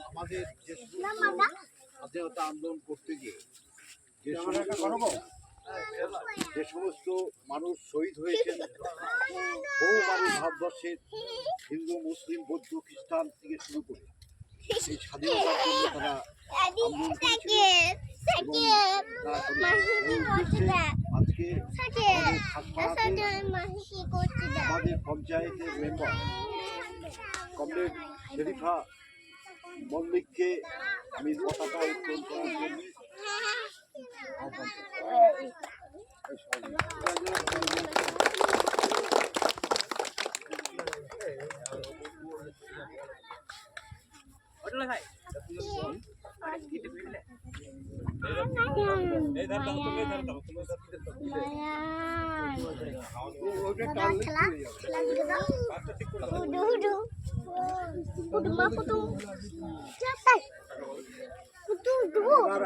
আমাদের স্বাধীনতা আন্দোলন করতে গিয়ে যে সমস্ত মানুষ শহীদ হয়েছেন, বহু মানুষ ভারতবর্ষের হিন্দু, মুসলিম, বৌদ্ধ, খ্রিস্টান থেকে শুরু করে এই স্বাধীনতার জন্য তারা আন্দোলন করেছিলেন। আজকে আমাদের পঞ্চায়েতের মেম্বার কমরেড শরীফা মল্লিককে আমি পতাকা উত্তোলন করার জন্য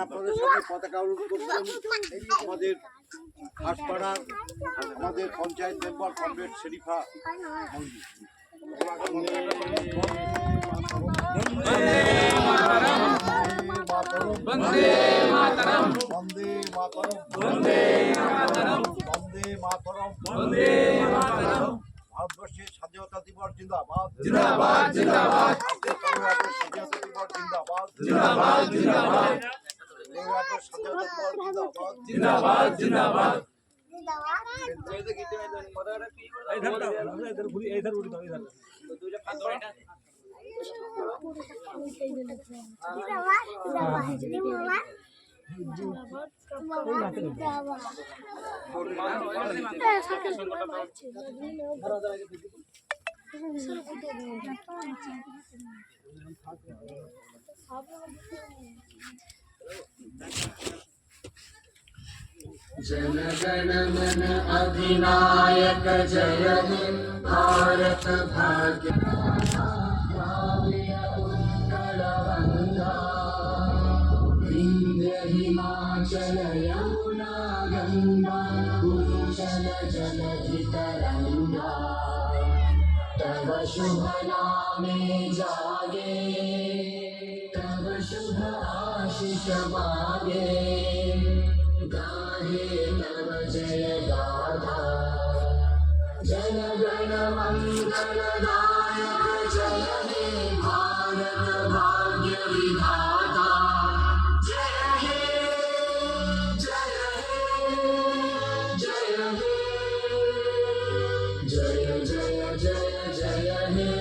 আপনাদের সামনে পতাকা উত্তোলন করছেন আমাদের হাসপাড়ার আমাদের পঞ্চায়েত মেম্বার কমরেড শরীফা মল্লিক। वंदे मातरम वंदे मातरम वंदे मातरम वंदे मातरम वंदे मातरम ভারতবর্ষের স্বাধীনতা দিবস জিন্দাবাদ जिंदाबाद जिंदाबाद বাংলাদেশের স্বাধীনতা দিবস জিন্দাবাদ जिंदाबाद जिंदाबाद বাংলাদেশের স্বাধীনতা দিবস জিন্দাবাদ जिंदाबाद जिंदाबाद जन गण मन अधिनायक जय हे भारत भाग्य उत्कल वंदा विंध्य हिमाचल यमुना गंगा उच्चल जलधि तरंगा तव शुभ नामे जागे तव शुभ आशीष मागे गाहे तव जय गाथा जन गण मंगल दायक जय हे भारत भाग्य विधाता जय हे जय हे जय हे जय जय जय जय हे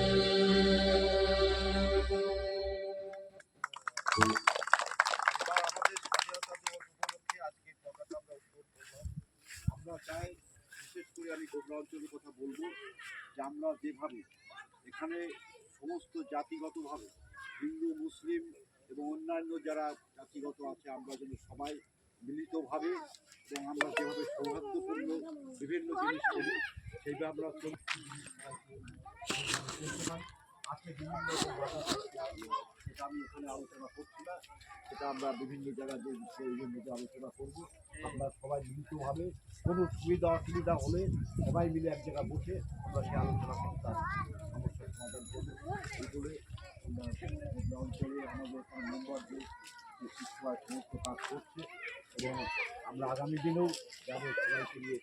আমরা চাই, বিশেষ করে আমি গোবরা অঞ্চলের কথা বলবো, যে আমরা যেভাবে এখানে সমস্ত জাতিগতভাবে হিন্দু, মুসলিম এবং অন্যান্য যারা জাতিগত আছে, আমরা যেন সবাই মিলিতভাবে এবং আমরা যেভাবে সৌহার্দ্যপূর্ণ বিভিন্ন জিনিস করি সেইভাবে আমরা আছে বিভিন্ন সেটা আমি এখানে আলোচনা করছি না, সেটা আমরা বিভিন্ন জায়গায় যে প্রয়োজন মধ্যে আলোচনা করব। আমরা সবাই মিলিতভাবে কোনো সুবিধা অসুবিধা হলে সবাই মিলে এক জায়গায় বসে আমরা সেই আলোচনা করে তার সমস্যার সমাধান করবো। এই বলে আমরা অঞ্চলে আমাদের এখানে মেম্বার যে সমস্ত কাজ করছে এবং আমরা আগামী দিনেও যাবো সবাইকে নিয়ে